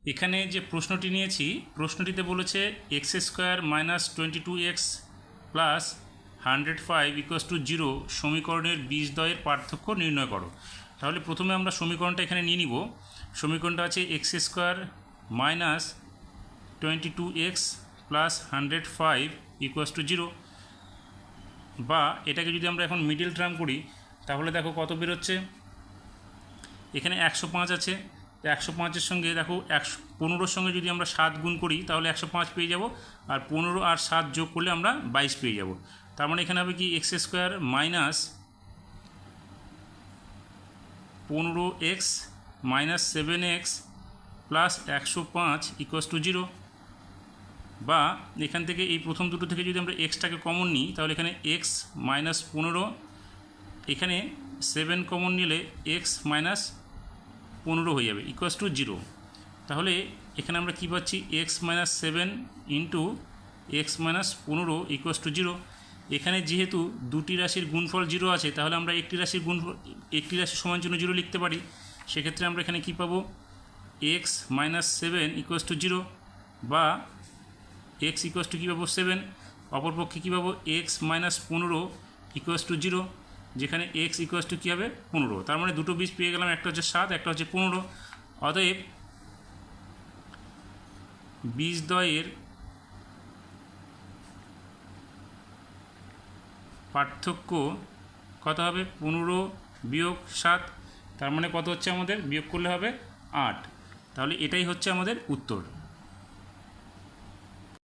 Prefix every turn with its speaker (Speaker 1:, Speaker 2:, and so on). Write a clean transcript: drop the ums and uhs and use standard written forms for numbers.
Speaker 1: এখানে যে প্রশ্নটি নিয়েছি, প্রশ্নটিতে বলেছে x square minus 22x plus 105 equals to 0 সমীকরণের বীজদ্বয়ের পার্থক্য নির্ণয় করো। তাহলে প্রথমে আমরা সমীকরণটা এখানে নিয়ে নিব। সমীকরণটা আছে x square minus 22x plus 105 equals to 0, বা এটাকে যদি আমরা এখন মিডল টার্ম করি তাহলে দেখো কত বেরোচ্ছে। এখানে 105 আছে, 105-এর সঙ্গে দেখো 15-র সঙ্গে যদি আমরা 7 গুণ করি তাহলে 105 পেয়ে যাব, আর 15 আর 7 যোগ করলে আমরা 22 পেয়ে যাব। তার মানে এখানে হবে কি x square minus 15x minus 7x plus 105 equals to 0, বা এখান থেকে এই প্রথম দুটো থেকে যদি আমরা এক্সটাকে কমন নিই তাহলে এখানে এক্স মাইনাস 15, এখানে 7 কমন নিলে এক্স মাইনাস 15 হয়ে যাবে ইকুয়াস টু 0। তাহলে এখানে আমরা কী পাচ্ছি, x minus 7 into x minus 15 equals to 0। এখানে যেহেতু দুটি রাশির গুণফল 0 আছে তাহলে আমরা একটি রাশির সমান জন্য 0 লিখতে পারি। সেক্ষেত্রে আমরা এখানে কী পাবো, এক্স মাইনাস 7 ইকুয়াস টু 0, বা এক্স ইকুয়াস টু কী পাবো 7, অপরপক্ষে কী পাবো এক্স মাইনাস 15 ইকুয়াস টু 0, যেখানে এক্স ইকুয়াস টু কী হবে 15। তার মানে দুটো বীজ পেয়ে গেলাম, একটা হচ্ছে 7, একটা হচ্ছে 15। অতএব বীজদ্বয়ের পার্থক্য কত হবে, 15 বিয়োগ 7, তার মানে কত হচ্ছে আমাদের, বিয়োগ করলে হবে 8। তাহলে এটাই হচ্ছে আমাদের উত্তর।